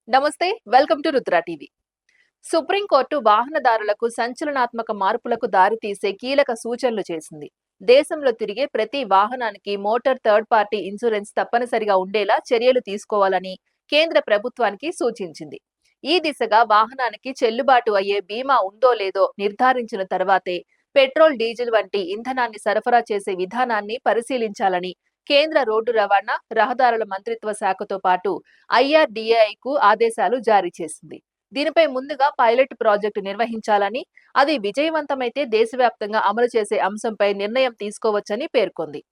నమస్తే, welcome to Rudra TV. Supreme court వాహనదారులకు సంచలనాత్మక మార్పులకు దారితీసే కీలక సూచనలు చేసింది. దేశంలో తిరిగే ప్రతి వాహనానికి మోటార్ థర్డ్ పార్టీ ఇన్సూరెన్స్ తప్పనిసరిగా ఉండేలా చర్యలు తీసుకోవాలని కేంద్ర ప్రభుత్వానికి సూచించింది. ఈ దిశగా వాహనానికి చెల్లుబాటు అయ్యే బీమా ఉందో లేదో నిర్ధారించిన తర్వాతే పెట్రోల్, డీజిల్ వంటి ఇంధనాన్ని సరఫరా చేసే విధానాన్ని పరిశీలించాలని కేంద్ర రోడ్డు రవాణా, రహదారుల మంత్రిత్వ శాఖతో పాటు ఐఆర్డీఏఐకు ఆదేశాలు జారీ చేసింది. దీనిపై ముందుగా పైలట్ ప్రాజెక్టు నిర్వహించాలని, అది విజయవంతమైతే దేశవ్యాప్తంగా అమలు చేసే అంశంపై నిర్ణయం తీసుకోవచ్చని పేర్కొంది.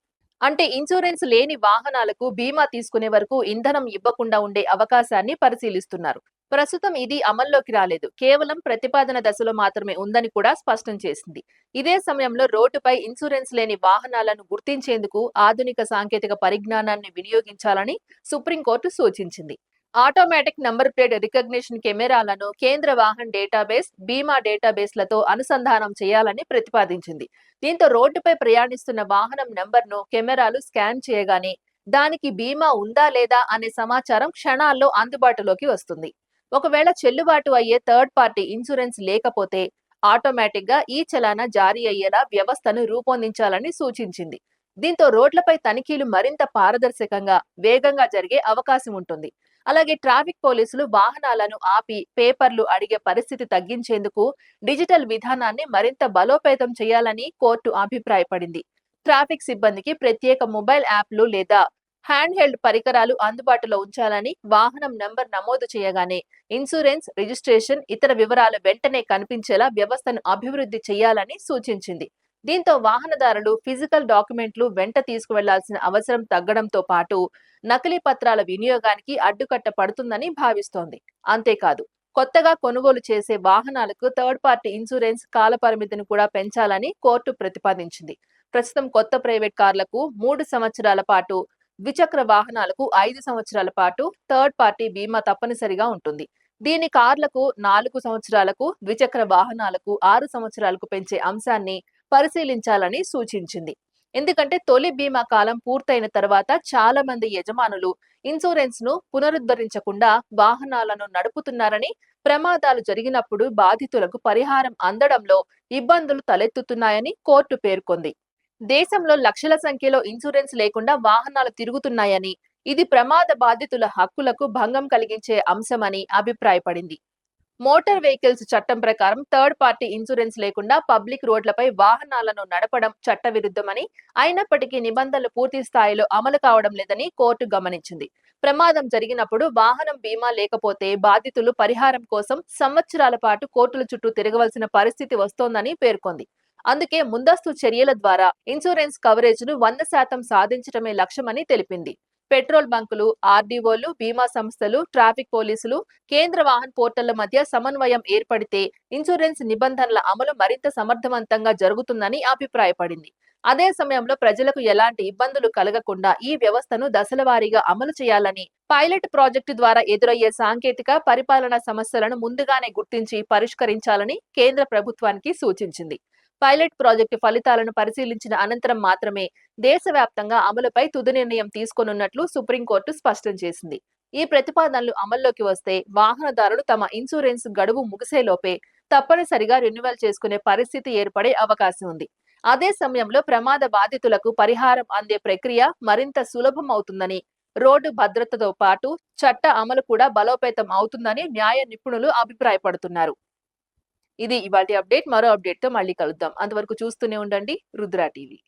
అంటే ఇన్సూరెన్స్ లేని వాహనాలకు బీమా తీసుకునే వరకు ఇంధనం ఇవ్వకుండా ఉండే అవకాశాన్ని పరిశీలిస్తున్నారు. ప్రస్తుతం ఇది అమల్లోకి రాలేదు, కేవలం ప్రతిపాదన దశలో మాత్రమే ఉందని కూడా స్పష్టం చేసింది. ఇదే సమయంలో రోడ్డుపై ఇన్సూరెన్స్ లేని వాహనాలను గుర్తించేందుకు ఆధునిక సాంకేతిక పరిజ్ఞానాన్ని వినియోగించాలని సుప్రీంకోర్టు సూచించింది. ఆటోమేటిక్ నంబర్ ప్లేట్ రికగ్నిషన్ కెమెరాలను కేంద్ర వాహన్ డేటాబేస్, బీమా డేటాబేస్లతో అనుసంధానం చేయాలని ప్రతిపాదించింది. దీంతో రోడ్డుపై ప్రయాణిస్తున్న వాహనం నంబర్ను కెమెరాలు స్కాన్ చేయగానే దానికి బీమా ఉందా లేదా అనే సమాచారం క్షణాల్లో అందుబాటులోకి వస్తుంది. ఒకవేళ చెల్లుబాటు అయ్యే థర్డ్ పార్టీ ఇన్సూరెన్స్ లేకపోతే ఆటోమేటిక్ గా ఈ చలానా జారీ అయ్యేలా వ్యవస్థను రూపొందించాలని సూచించింది. దీంతో రోడ్లపై తనిఖీలు మరింత పారదర్శకంగా, వేగంగా జరిగే అవకాశం ఉంటుంది. అలాగే ట్రాఫిక్ పోలీసులు వాహనాలను ఆపి పేపర్లు అడిగే పరిస్థితి తగ్గించేందుకు డిజిటల్ విధానాన్ని మరింత బలోపేతం చేయాలని కోర్టు అభిప్రాయపడింది. ట్రాఫిక్ సిబ్బందికి ప్రత్యేక మొబైల్ యాప్లు లేదా హ్యాండ్ హెల్డ్ పరికరాలు అందుబాటులో ఉంచాలని, వాహనం నంబర్ నమోదు చేయగానే ఇన్సూరెన్స్, రిజిస్ట్రేషన్, ఇతర వివరాలు వెంటనే కనిపించేలా వ్యవస్థను అభివృద్ధి చేయాలని సూచించింది. దీంతో వాహనదారులు ఫిజికల్ డాక్యుమెంట్లు వెంట తీసుకువెళ్లాల్సిన అవసరం తగ్గడంతో పాటు నకిలీ పత్రాల వినియోగానికి అడ్డుకట్ట పడుతుందని భావిస్తోంది. అంతేకాదు, కొత్తగా కొనుగోలు చేసే వాహనాలకు థర్డ్ పార్టీ ఇన్సూరెన్స్ కాలపరిమితిని కూడా పెంచాలని కోర్టు ప్రతిపాదించింది. ప్రస్తుతం కొత్త ప్రైవేట్ కార్లకు 3 సంవత్సరాల పాటు, ద్విచక్ర వాహనాలకు 5 సంవత్సరాల పాటు థర్డ్ పార్టీ బీమా తప్పనిసరిగా ఉంటుంది. దీని కార్లకు 4 సంవత్సరాలకు, ద్విచక్ర వాహనాలకు 6 సంవత్సరాలకు పెంచే అంశాన్ని పరిశీలించాలని సూచించింది. ఎందుకంటే తొలి బీమా కాలం పూర్తయిన తర్వాత చాలా మంది యజమానులు ఇన్సూరెన్స్ ను పునరుద్ధరించకుండా వాహనాలను నడుపుతున్నారని, ప్రమాదాలు జరిగినప్పుడు బాధితులకు పరిహారం అందడంలో ఇబ్బందులు తలెత్తుతున్నాయని కోర్టు పేర్కొంది. దేశంలో లక్షల సంఖ్యలో ఇన్సూరెన్స్ లేకుండా వాహనాలు తిరుగుతున్నాయని, ఇది ప్రమాద బాధితుల హక్కులకు భంగం కలిగించే అంశమని అభిప్రాయపడింది. మోటార్ వెహికల్స్ చట్టం ప్రకారం థర్డ్ పార్టీ ఇన్సూరెన్స్ లేకుండా పబ్లిక్ రోడ్లపై వాహనాలను నడపడం చట్టవిరుద్ధమని, అయినప్పటికీ నిబంధనలు పూర్తి స్థాయిలో అమలు కావడం లేదని కోర్టు గమనించింది. ప్రమాదం జరిగినప్పుడు వాహనం బీమా లేకపోతే బాధితులు పరిహారం కోసం సంవత్సరాల పాటు కోర్టుల చుట్టూ తిరగవలసిన పరిస్థితి వస్తోందని పేర్కొంది. అందుకే ముందస్తు చర్యల ద్వారా ఇన్సూరెన్స్ కవరేజ్ ను 100% సాధించడమే లక్ష్యమని తెలిపింది. పెట్రోల్ బంకులు, ఆర్డీఓలు, బీమా సంస్థలు, ట్రాఫిక్ పోలీసులు, కేంద్ర వాహన్ పోర్టళ్ల మధ్య సమన్వయం ఏర్పడితే ఇన్సూరెన్స్ నిబంధనల అమలు మరింత సమర్థవంతంగా జరుగుతుందని అభిప్రాయపడింది. అదే సమయంలో ప్రజలకు ఎలాంటి ఇబ్బందులు కలగకుండా ఈ వ్యవస్థను దశలవారీగా అమలు చేయాలని, పైలట్ ప్రాజెక్టు ద్వారా ఎదురయ్యే సాంకేతిక, పరిపాలనా సమస్యలను ముందుగానే గుర్తించి పరిష్కరించాలని కేంద్ర ప్రభుత్వానికి సూచించింది. పైలట్ ప్రాజెక్టు ఫలితాలను పరిశీలించిన అనంతరం మాత్రమే దేశవ్యాప్తంగా అమలుపై తుది నిర్ణయం తీసుకోనున్నట్లు సుప్రీంకోర్టు స్పష్టం చేసింది. ఈ ప్రతిపాదనలు అమల్లోకి వస్తే వాహనదారులు తమ ఇన్సూరెన్స్ గడువు ముగిసేలోపే తప్పనిసరిగా రెన్యువల్ చేసుకునే పరిస్థితి ఏర్పడే అవకాశం ఉంది. అదే సమయంలో ప్రమాద బాధితులకు పరిహారం అందే ప్రక్రియ మరింత సులభం అవుతుందని, రోడ్డు భద్రతతో పాటు చట్ట అమలు కూడా బలోపేతం అవుతుందని న్యాయ నిపుణులు అభిప్రాయపడుతున్నారు. ఇది ఇవాల్టి అప్డేట్. మరో అప్డేట్ తో మళ్ళీ కలుద్దాం. అంతవరకు చూస్తూనే ఉండండి రుద్ర టీవీ.